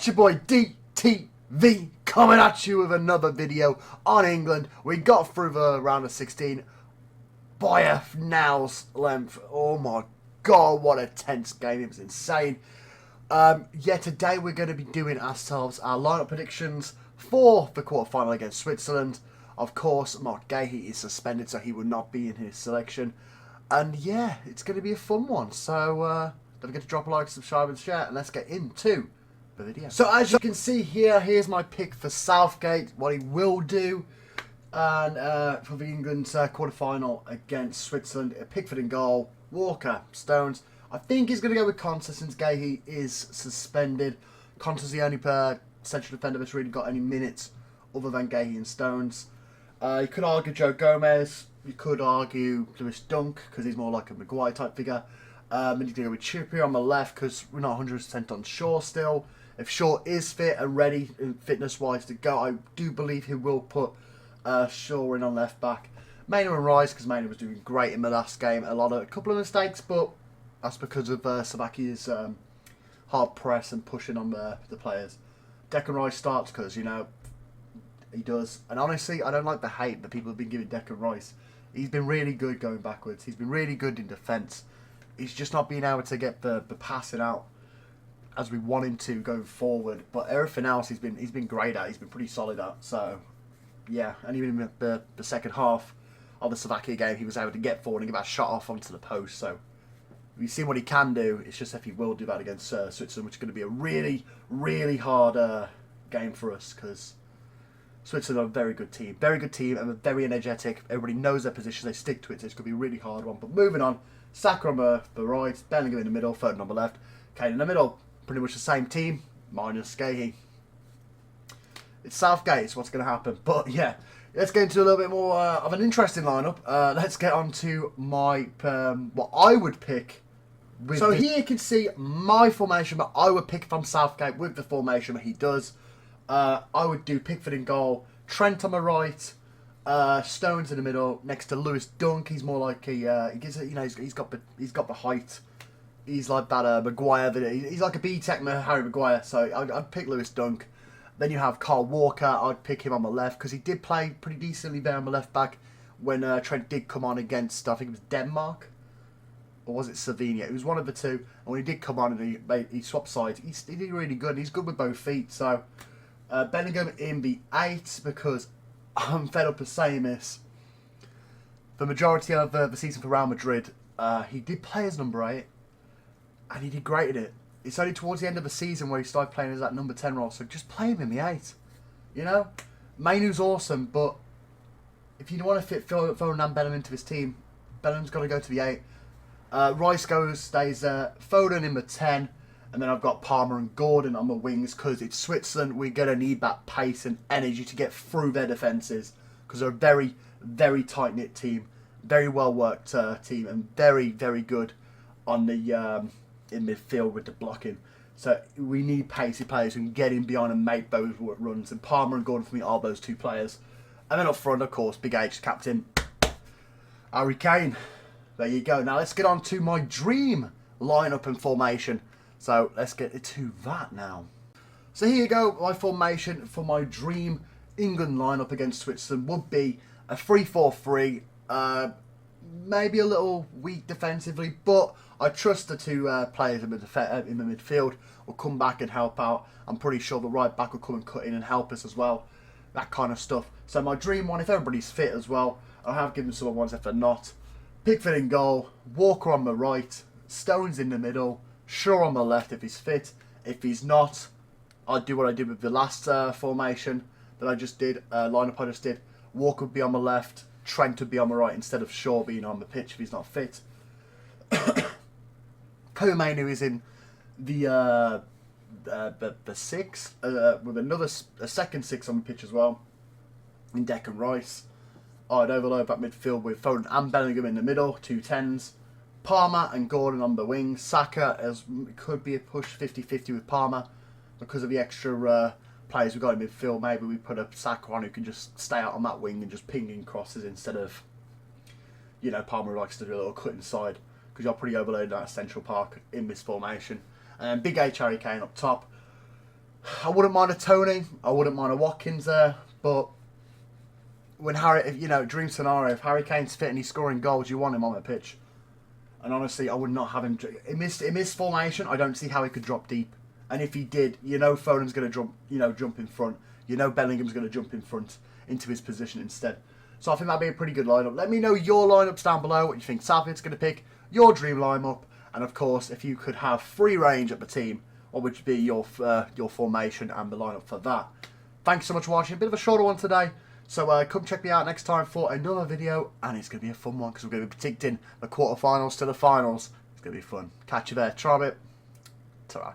It's your boy DTV coming at you with another video on England. We got through the round of 16 by a nail's length. Oh my god, what a tense game. It was insane. Today we're going to be doing ourselves our lineup predictions for the quarterfinal against Switzerland. Of course, Marc Guéhi is suspended, so he will not be in his selection. And yeah, it's going to be a fun one. So don't forget to drop a like, subscribe and share, and let's get into the video. So as you can see here, here's my pick for Southgate, what he will do. And for the England quarterfinal against Switzerland, Pickford in goal, Walker, Stones. I think he's going to go with Konsa since Guéhi is suspended. Konsa's the only central defender that's really got any minutes other than Guéhi and Stones. You could argue Joe Gomez. You could argue Lewis Dunk because he's more like a Maguire type figure. And you can go with Trippier on the left because we're not 100% on Shaw still. If Shaw is fit and ready, fitness-wise, to go, I do believe he will put Shaw in on left back. Maynard and Rice, because Maynard was doing great in the last game. A couple of mistakes, but that's because of Slovakia's hard press and pushing on the players. Declan Rice starts because, you know, he does. And honestly, I don't like the hate that people have been giving Declan Rice. He's been really good going backwards. He's been really good in defence. He's just not being able to get the passing out as we want him to going forward. But everything else he's been great at. He's been pretty solid at. So, yeah. And even in the second half of the Slovakia game, he was able to get forward and get that shot off onto the post. So, we've seen what he can do. It's just if he will do that against Switzerland, which is going to be a really, really hard game for us because Switzerland are a very good team. Very good team and very energetic. Everybody knows their position. They stick to it. So it's going to be a really hard one. But moving on, Saka on the right, Bellingham in the middle, Foden on the left, Kane in the middle. Pretty much the same team, minus Guéhi. It's Southgate, it's what's going to happen. But yeah, let's get into a little bit more of an interesting lineup. Let's get on to my what I would pick. So here you can see my formation, but I would pick from Southgate with the formation that he does. I would do Pickford in goal, Trent on the right, Stones in the middle, next to Lewis Dunk. He's more like he gives it, you know, he's got the height. He's like that Maguire. He's like a B-Tech Harry Maguire. So I'd pick Lewis Dunk. Then you have Carl Walker. I'd pick him on the left because he did play pretty decently there on the left back when Trent did come on against, I think it was Denmark. Or was it Slovenia? It was one of the two. And when he did come on and he swapped sides, he did really good. And he's good with both feet. So Bellingham in the 8 because I'm fed up of saying this. The majority of the season for Real Madrid, he did play as number 8. And he did great at it. It's only towards the end of the season where he started playing as that number 10 role. So just play him in the 8. You know? Mainoo's awesome, but if you want to fit Foden and Bellingham into his team, Bellingham's got to go to the 8. Rice stays there. Foden in the 10. And then I've got Palmer and Gordon on the wings because it's Switzerland. We're going to need that pace and energy to get through their defences because they're a very, very tight-knit team. Very well-worked team and very, very good on the in midfield with the blocking. So we need pacey players who can get in beyond and make those runs. And Palmer and Gordon for me are those two players. And then up front, of course, Big H, captain, Harry Kane. There you go. Now let's get on to my dream lineup and formation. So let's get to that now. So here you go. My formation for my dream England lineup against Switzerland would be a 3-4-3. Maybe a little weak defensively, but I trust the two players in the midfield will come back and help out. I'm pretty sure the right back will come and cut in and help us as well. That kind of stuff. So my dream one, if everybody's fit as well, I have given someone ones if they're not. Pickford in goal, Walker on the right, Stones in the middle, Shaw on the left if he's fit. If he's not, I'd do what I did with the last formation that I just did, lineup I just did. Walker would be on the left, Trent would be on the right instead of Shaw being on the pitch if he's not fit. Mainu is in the 6 with a second 6 on the pitch as well. In Declan Rice. I'd overload that midfield with Foden and Bellingham in the middle, 2 10s. Palmer and Gordon on the wing. Saka could be a push 50-50 with Palmer because of the extra players we've got in midfield. Maybe we put a Saka on who can just stay out on that wing and just ping in crosses instead of, you know, Palmer likes to do a little cut inside because you're pretty overloaded at Central Park in this formation. And Big H, Harry Kane up top. I wouldn't mind a Tony. I wouldn't mind a Watkins there. But when dream scenario, if Harry Kane's fit and he's scoring goals, you want him on the pitch. And honestly, I would not have him. In this formation, I don't see how he could drop deep. And if he did, Foden's going to jump in front. Bellingham's going to jump in front into his position instead. So I think that'd be a pretty good lineup. Let me know your lineups down below, what you think Southgate's going to pick, your dream lineup, and of course, if you could have free range at the team, what would be your formation and the lineup for that. Thanks so much for watching. A bit of a shorter one today. So come check me out next time for another video, and it's going to be a fun one because we're going to be predicting the quarterfinals to the finals. It's going to be fun. Catch you there. Try a bit. Ta-ra.